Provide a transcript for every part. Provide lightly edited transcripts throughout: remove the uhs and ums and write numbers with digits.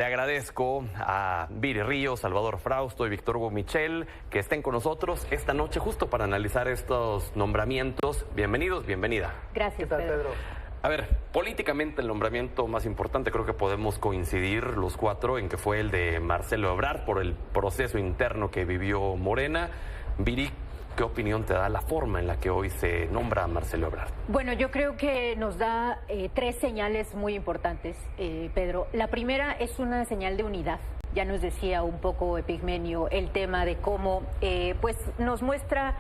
Le agradezco a Viri Ríos, Salvador Frausto y Víctor Hugo Michel que estén con nosotros esta noche justo para analizar estos nombramientos. Bienvenidos, bienvenida. Gracias, ¿Qué tal, Pedro? A ver, políticamente el nombramiento más importante, creo que podemos coincidir los cuatro en que fue el de Marcelo Ebrard por el proceso interno que vivió Morena. Viri, ¿qué opinión te da la forma en la que hoy se nombra a Marcelo Ebrard? Bueno, yo creo que nos da tres señales muy importantes, Pedro. La primera es una señal de unidad. Ya nos decía un poco Epigmenio el tema de cómo pues nos muestra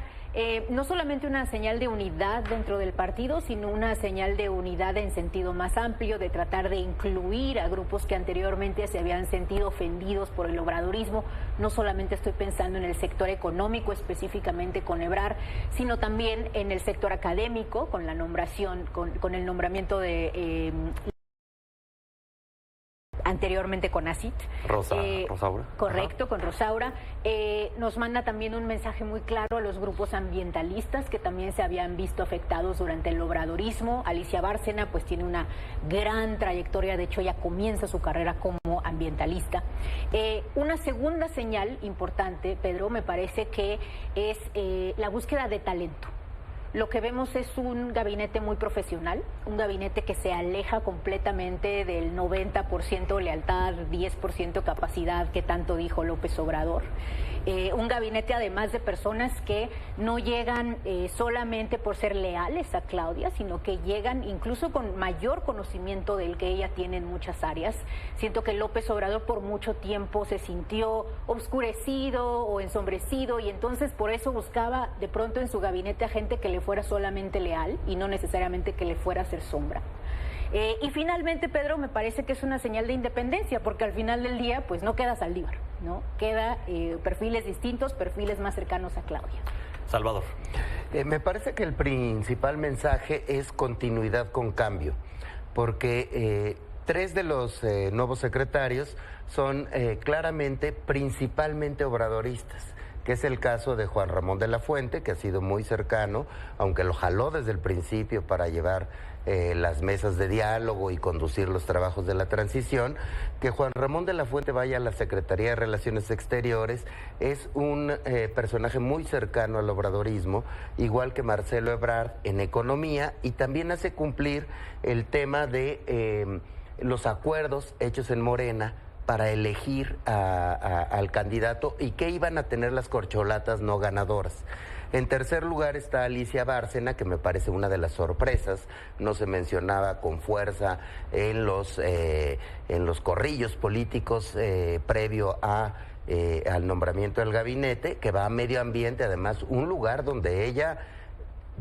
no solamente una señal de unidad dentro del partido, sino una señal de unidad en sentido más amplio, de tratar de incluir a grupos que anteriormente se habían sentido ofendidos por el obradorismo. No solamente estoy pensando en el sector económico, específicamente con Ebrard, sino también en el sector académico, con la nombración, con el nombramiento de anteriormente con ACIT. Rosaura. Correcto, con Rosaura. Nos manda también un mensaje muy claro a los grupos ambientalistas que también se habían visto afectados durante el obradorismo. Alicia Bárcena pues tiene una gran trayectoria, de hecho ya comienza su carrera como ambientalista. Una segunda señal importante, Pedro, me parece que es la búsqueda de talento. Lo que vemos es un gabinete muy profesional, un gabinete que se aleja completamente del 90% lealtad, 10% capacidad que tanto dijo López Obrador. Un gabinete además de personas que no llegan solamente por ser leales a Claudia, sino que llegan incluso con mayor conocimiento del que ella tiene en muchas áreas. Siento que López Obrador por mucho tiempo se sintió obscurecido o ensombrecido y entonces por eso buscaba de pronto en su gabinete a gente que le fuera solamente leal y no necesariamente que le fuera a hacer sombra. Y finalmente, Pedro, me parece que es una señal de independencia, porque al final del día, pues no queda Saldívar, ¿no? Queda perfiles distintos, perfiles más cercanos a Claudia. Salvador. Me parece que el principal mensaje es continuidad con cambio, porque tres de los nuevos secretarios son claramente, principalmente obradoristas, que es el caso de Juan Ramón de la Fuente, que ha sido muy cercano, aunque lo jaló desde el principio para llevar las mesas de diálogo y conducir los trabajos de la transición. Que Juan Ramón de la Fuente vaya a la Secretaría de Relaciones Exteriores es un personaje muy cercano al obradorismo, igual que Marcelo Ebrard en economía, y también hace cumplir el tema de los acuerdos hechos en Morena para elegir al candidato y que iban a tener las corcholatas no ganadoras. En tercer lugar está Alicia Bárcena, que me parece una de las sorpresas, no se mencionaba con fuerza en los corrillos políticos previo al nombramiento del gabinete, que va a medio ambiente, además un lugar donde ella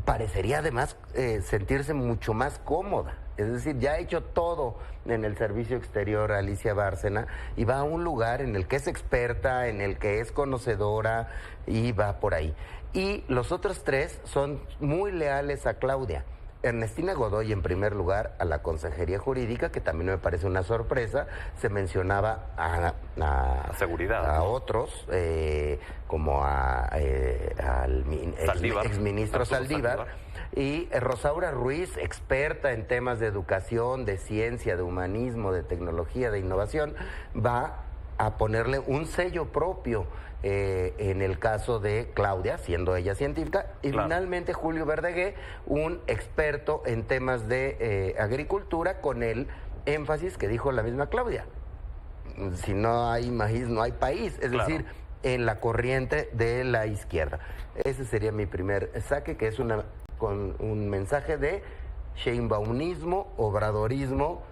parecería además sentirse mucho más cómoda. Es decir, ya ha hecho todo en el servicio exterior Alicia Bárcena y va a un lugar en el que es experta, en el que es conocedora y va por ahí. Y los otros tres son muy leales a Claudia. Ernestina Godoy, en primer lugar, a la Consejería Jurídica, que también me parece una sorpresa. Se mencionaba a seguridad, a otros, como al exministro Saldívar. Y Rosaura Ruiz, experta en temas de educación, de ciencia, de humanismo, de tecnología, de innovación, va a ponerle un sello propio en el caso de Claudia, siendo ella científica, y claro. Finalmente Julio Verdaguer, un experto en temas de agricultura, con el énfasis que dijo la misma Claudia: si no hay maíz, no hay país, es claro. decir, en la corriente de la izquierda. Ese sería mi primer saque, que es con un mensaje de sheinbaumismo, obradorismo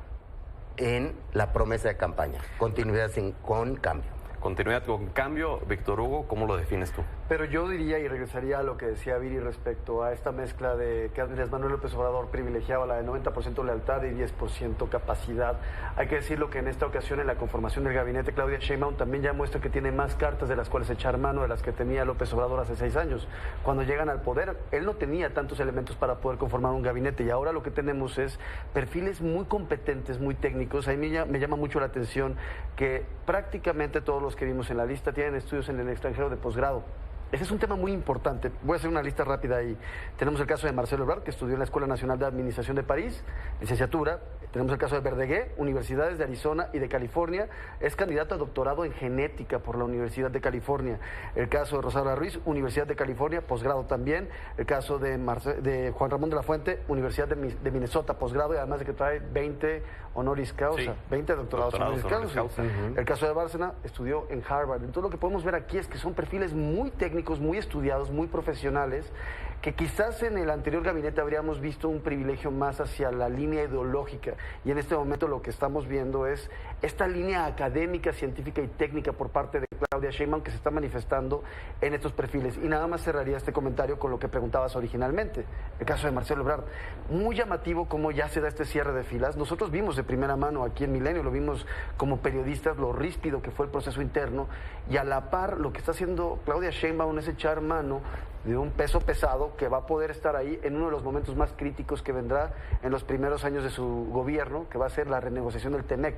en la promesa de campaña. Continuidad con cambio. Continuidad con cambio. Víctor Hugo, ¿cómo lo defines tú? Pero yo diría, y regresaría a lo que decía Viri respecto a esta mezcla de que Andrés Manuel López Obrador privilegiaba la de 90% lealtad y 10% capacidad. Hay que decirlo que en esta ocasión, en la conformación del gabinete, Claudia Sheinbaum también ya muestra que tiene más cartas de las cuales echar mano de las que tenía López Obrador hace 6 años. Cuando llegan al poder, él no tenía tantos elementos para poder conformar un gabinete, y ahora lo que tenemos es perfiles muy competentes, muy técnicos. A mí me llama mucho la atención que prácticamente todos los que vimos en la lista tienen estudios en el extranjero de posgrado. Ese es un tema muy importante. Voy a hacer una lista rápida ahí. Tenemos el caso de Marcelo Ebrard, que estudió en la Escuela Nacional de Administración de París, licenciatura. Tenemos el caso de Verdeguer, universidades de Arizona y de California. Es candidato a doctorado en genética por la Universidad de California. El caso de Rosaura Ruiz, Universidad de California, posgrado también. El caso de Juan Ramón de la Fuente, Universidad de Minnesota, posgrado, y además de que trae 20 honoris causa, Sí. 20 doctorados honoris Honoris causa. causa. El caso de Bárcena, estudió en Harvard. Entonces lo que podemos ver aquí es que son perfiles muy técnicos, muy estudiados, muy profesionales, que quizás en el anterior gabinete habríamos visto un privilegio más hacia la línea ideológica, y en este momento lo que estamos viendo es esta línea académica, científica y técnica por parte de Claudia Sheinbaum que se está manifestando en estos perfiles. Y nada más cerraría este comentario con lo que preguntabas originalmente, el caso de Marcelo Ebrard. Muy llamativo cómo ya se da este cierre de filas. Nosotros vimos de primera mano aquí en Milenio, lo vimos como periodistas, lo ríspido que fue el proceso interno, y a la par lo que está haciendo Claudia Sheinbaum es echar mano de un peso pesado que va a poder estar ahí en uno de los momentos más críticos que vendrá en los primeros años de su gobierno, que va a ser la renegociación del TEMEC,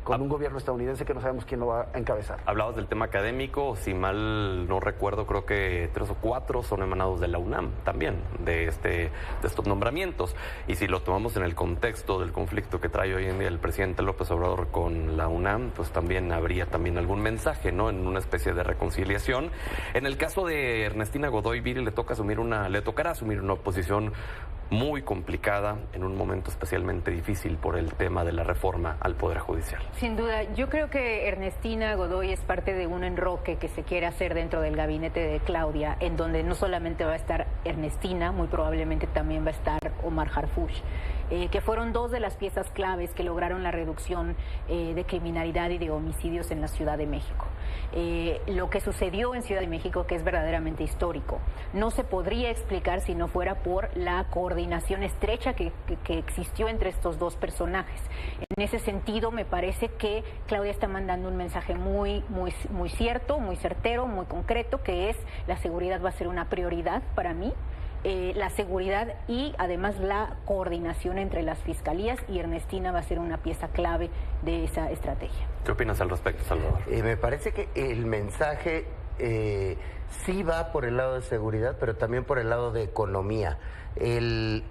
con un gobierno estadounidense que no sabemos quién lo va a encabezar. Hablabas del tema académico, si mal no recuerdo, creo que 3 o 4 son emanados de la UNAM también, de estos nombramientos. Y si lo tomamos en el contexto del conflicto que trae hoy en día el presidente López Obrador con la UNAM, pues también habría también algún mensaje, ¿no? En una especie de reconciliación. En el caso de Ernestina Godoy, Viri, le tocará asumir una posición muy complicada en un momento especialmente difícil por el tema de la reforma al Poder Judicial. Sin duda, yo creo que Ernestina Godoy es parte de un enroque que se quiere hacer dentro del gabinete de Claudia, en donde no solamente va a estar Ernestina, muy probablemente también va a estar Omar Harfuch, que fueron dos de las piezas claves que lograron la reducción de criminalidad y de homicidios en la Ciudad de México. Lo que sucedió en Ciudad de México, que es verdaderamente histórico, no se podría explicar si no fuera por la coordinación estrecha que existió entre estos dos personajes. En ese sentido, me parece que Claudia está mandando un mensaje muy cierto, muy certero, muy concreto, que es: la seguridad va a ser una prioridad para mí. La seguridad y además la coordinación entre las fiscalías, y Ernestina va a ser una pieza clave de esa estrategia. ¿Qué opinas al respecto, Salvador? Me parece que el mensaje sí va por el lado de seguridad, pero también por el lado de economía. El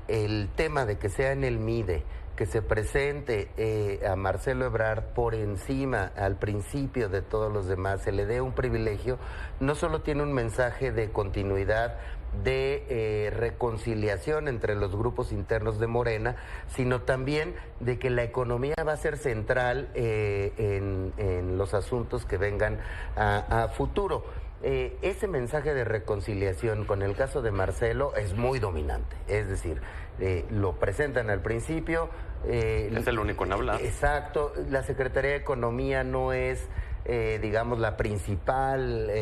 tema de que sea en el MIDE, que se presente a Marcelo Ebrard por encima, al principio de todos los demás, se le dé un privilegio, no solo tiene un mensaje de continuidad, de reconciliación entre los grupos internos de Morena, sino también de que la economía va a ser central en los asuntos que vengan a futuro. Ese mensaje de reconciliación con el caso de Marcelo es muy dominante, es decir, lo presentan al principio. Es el único en hablar. Exacto, la Secretaría de Economía no es, digamos, la principal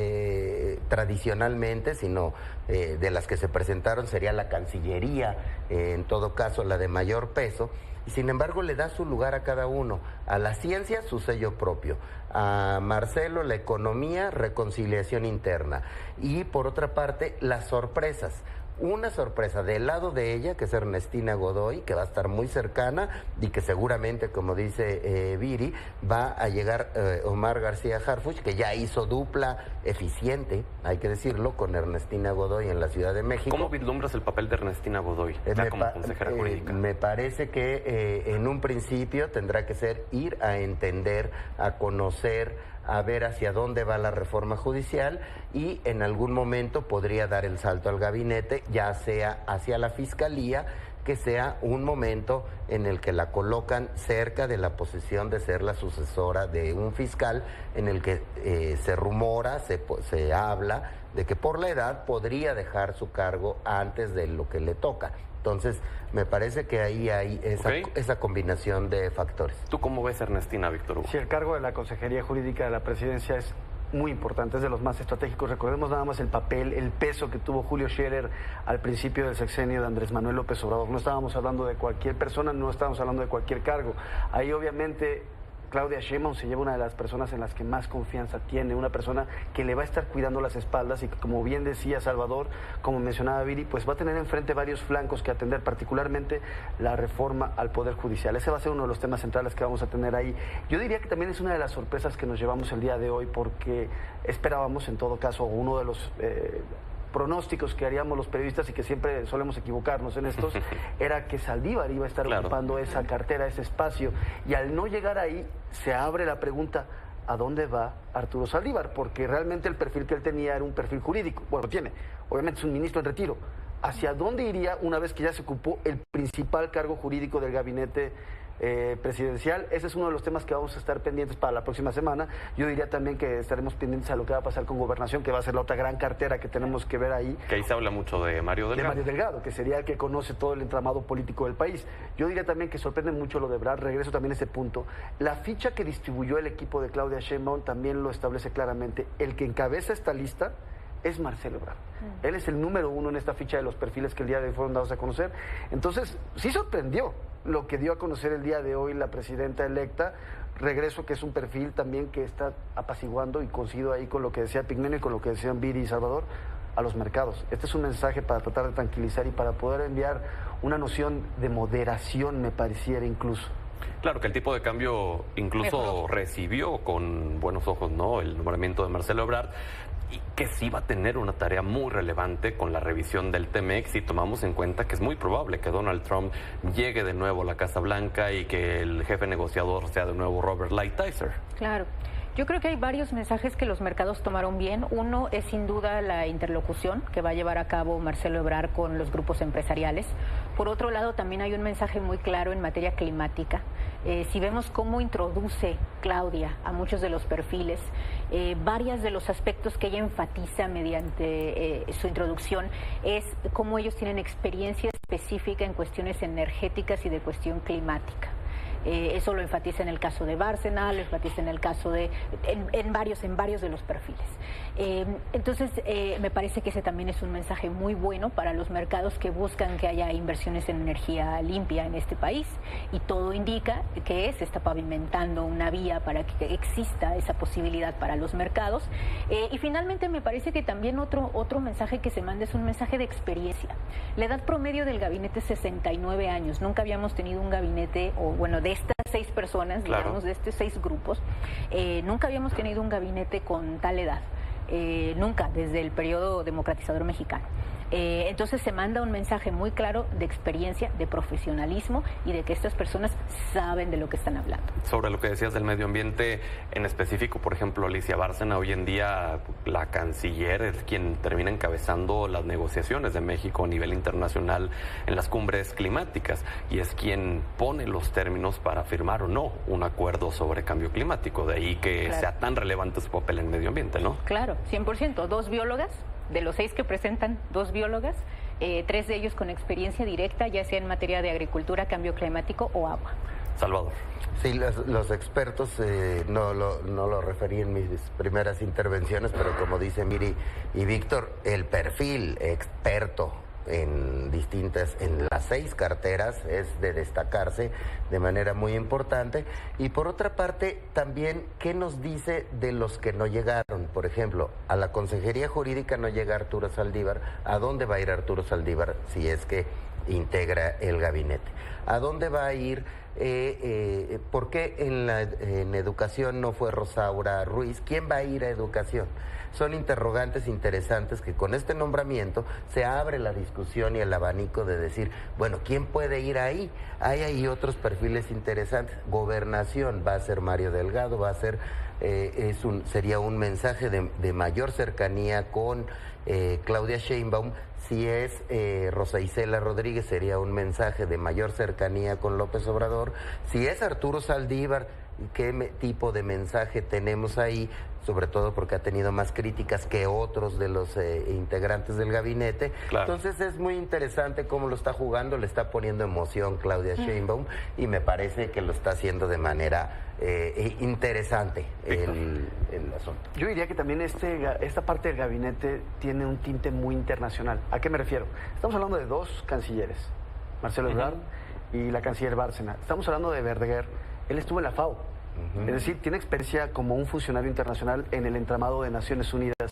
tradicionalmente, sino de las que se presentaron sería la Cancillería, en todo caso la de mayor peso. Y sin embargo le da su lugar a cada uno. A la ciencia su sello propio, a Marcelo la economía, reconciliación interna, y por otra parte las sorpresas. Una sorpresa del lado de ella, que es Ernestina Godoy, que va a estar muy cercana y que seguramente, como dice Viri, va a llegar Omar García Harfuch, que ya hizo dupla eficiente, hay que decirlo, con Ernestina Godoy en la Ciudad de México. ¿Cómo vislumbras el papel de Ernestina Godoy como consejera jurídica? Me parece que en un principio tendrá que ser ir a entender, a conocer, a ver hacia dónde va la reforma judicial, y en algún momento podría dar el salto al gabinete, ya sea hacia la fiscalía, que sea un momento en el que la colocan cerca de la posición de ser la sucesora de un fiscal, en el que se rumora, se habla de que por la edad podría dejar su cargo antes de lo que le toca. Entonces, me parece que ahí hay esa combinación de factores. ¿Tú cómo ves a Ernestina, Víctor Hugo? Sí, el cargo de la Consejería Jurídica de la Presidencia es muy importante, es de los más estratégicos. Recordemos nada más el papel, el peso que tuvo Julio Scherer al principio del sexenio de Andrés Manuel López Obrador. No estábamos hablando de cualquier persona, no estábamos hablando de cualquier cargo. Ahí obviamente Claudia Sheinbaum se lleva una de las personas en las que más confianza tiene, una persona que le va a estar cuidando las espaldas y que, como bien decía Salvador, como mencionaba Viri, pues va a tener enfrente varios flancos que atender, particularmente la reforma al Poder Judicial. Ese va a ser uno de los temas centrales que vamos a tener ahí. Yo diría que también es una de las sorpresas que nos llevamos el día de hoy, porque esperábamos, en todo caso, uno de los pronósticos que haríamos los periodistas y que siempre solemos equivocarnos en estos, era que Saldívar iba a estar ocupando esa cartera, ese espacio, y al no llegar ahí se abre la pregunta: ¿a dónde va Arturo Saldívar? Porque realmente el perfil que él tenía era un perfil jurídico. Bueno, tiene, obviamente es un ministro en retiro. ¿Hacia dónde iría una vez que ya se ocupó el principal cargo jurídico del gabinete presidencial? Ese es uno de los temas que vamos a estar pendientes para la próxima semana. Yo diría también que estaremos pendientes a lo que va a pasar con Gobernación, que va a ser la otra gran cartera que tenemos que ver ahí. Que ahí se habla mucho de Mario Delgado. De Mario Delgado, que sería el que conoce todo el entramado político del país. Yo diría también que sorprende mucho lo de Ebrard, regreso también a ese punto. La ficha que distribuyó el equipo de Claudia Sheinbaum también lo establece claramente. El que encabeza esta lista es Marcelo Ebrard. Él es el número 1 en esta ficha de los perfiles que el día de hoy fueron dados a conocer. Entonces, sí sorprendió lo que dio a conocer el día de hoy la presidenta electa. Regreso, que es un perfil también que está apaciguando, y coincido ahí con lo que decía Pigmenio y con lo que decían Viri y Salvador, a los mercados. Este es un mensaje para tratar de tranquilizar y para poder enviar una noción de moderación, me pareciera incluso. Claro, que el tipo de cambio incluso recibió con buenos ojos, ¿no?, el nombramiento de Marcelo Ebrard, y que sí va a tener una tarea muy relevante con la revisión del TEMEC, si tomamos en cuenta que es muy probable que Donald Trump llegue de nuevo a la Casa Blanca y que el jefe negociador sea de nuevo Robert Lighthizer. Claro. Yo creo que hay varios mensajes que los mercados tomaron bien. Uno es sin duda la interlocución que va a llevar a cabo Marcelo Ebrard con los grupos empresariales. Por otro lado, también hay un mensaje muy claro en materia climática. Si vemos cómo introduce Claudia a muchos de los perfiles, varios de los aspectos que ella enfatiza mediante su introducción es cómo ellos tienen experiencia específica en cuestiones energéticas y de cuestión climática. Eso lo enfatiza en el caso de Bárcena, lo enfatiza en el caso de en varios de los perfiles. Entonces, me parece que ese también es un mensaje muy bueno para los mercados que buscan que haya inversiones en energía limpia en este país, y todo indica que se está pavimentando una vía para que exista esa posibilidad para los mercados. Y finalmente me parece que también otro mensaje que se manda es un mensaje de experiencia. La edad promedio del gabinete es 69 años. Nunca habíamos tenido un gabinete, o bueno, de estas 6 personas, digamos, de estos 6 grupos, nunca habíamos tenido un gabinete con tal edad. Nunca, desde el periodo democratizador mexicano. Entonces se manda un mensaje muy claro de experiencia, de profesionalismo y de que estas personas saben de lo que están hablando. Sobre lo que decías del medio ambiente en específico, por ejemplo, Alicia Bárcena, hoy en día la canciller es quien termina encabezando las negociaciones de México a nivel internacional en las cumbres climáticas, y es quien pone los términos para firmar o no un acuerdo sobre cambio climático. De ahí que sea tan relevante su papel en medio ambiente, ¿no? Claro, 100%. 2 biólogas. De los 6 que presentan, 2 biólogas, 3 de ellos con experiencia directa, ya sea en materia de agricultura, cambio climático o agua. Salvador. Sí, los expertos, no lo referí en mis primeras intervenciones, pero como dicen Miri y Víctor, el perfil experto en las 6 carteras es de destacarse de manera muy importante. Y por otra parte, también, ¿qué nos dice de los que no llegaron? Por ejemplo, a la Consejería Jurídica no llega Arturo Saldívar. ¿A dónde va a ir Arturo Saldívar si es que integra el gabinete? ¿A dónde va a ir? ¿Por qué en educación no fue Rosaura Ruiz? ¿Quién va a ir a educación? Son interrogantes interesantes que con este nombramiento se abre la discusión y el abanico de decir, bueno, ¿quién puede ir ahí? Hay ahí otros perfiles interesantes. Gobernación va a ser Mario Delgado, va a ser sería un mensaje de mayor cercanía con Claudia Sheinbaum. Si es Rosa Isela Rodríguez, sería un mensaje de mayor cercanía con López Obrador. Si es Arturo Saldívar, ¿qué tipo de mensaje tenemos ahí? Sobre todo porque ha tenido más críticas que otros de los integrantes del gabinete. Claro. Entonces es muy interesante cómo lo está jugando, le está poniendo emoción Claudia Sheinbaum, y me parece que lo está haciendo de manera interesante el asunto. Yo diría que también esta parte del gabinete tiene un tinte muy internacional. ¿A qué me refiero? Estamos hablando de 2 cancilleres, Marcelo Ebrard y la canciller Bárcena. Estamos hablando de Verdaguer. Él estuvo en la FAO. Es decir, tiene experiencia como un funcionario internacional en el entramado de Naciones Unidas.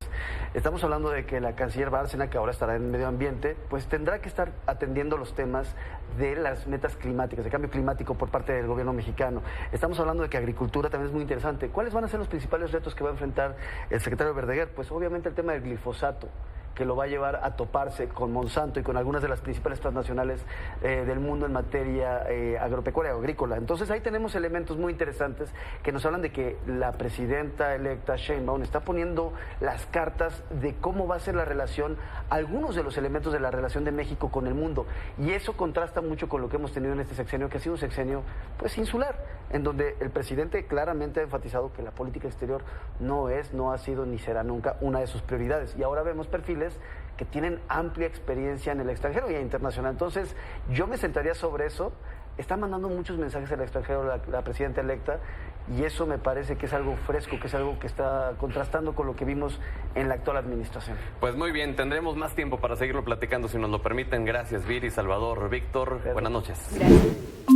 Estamos hablando de que la canciller Bárcena, que ahora estará en medio ambiente, pues tendrá que estar atendiendo los temas de las metas climáticas, de cambio climático por parte del gobierno mexicano. Estamos hablando de que agricultura también es muy interesante. ¿Cuáles van a ser los principales retos que va a enfrentar el secretario Verdaguer? Pues obviamente el tema del glifosato, que lo va a llevar a toparse con Monsanto y con algunas de las principales transnacionales del mundo en materia agropecuaria o agrícola. Entonces ahí tenemos elementos muy interesantes que nos hablan de que la presidenta electa Sheinbaum está poniendo las cartas de cómo va a ser la relación, algunos de los elementos de la relación de México con el mundo. Y eso contrasta mucho con lo que hemos tenido en este sexenio, que ha sido un sexenio pues insular, en donde el presidente claramente ha enfatizado que la política exterior no ha sido ni será nunca una de sus prioridades. Y ahora vemos perfiles que tienen amplia experiencia en el extranjero y internacional. Entonces, yo me sentaría sobre eso. Está mandando muchos mensajes al extranjero la presidenta electa y eso me parece que es algo fresco, que es algo que está contrastando con lo que vimos en la actual administración. Pues muy bien, tendremos más tiempo para seguirlo platicando si nos lo permiten. Gracias, Viri, Salvador, Víctor. Buenas noches. Gracias.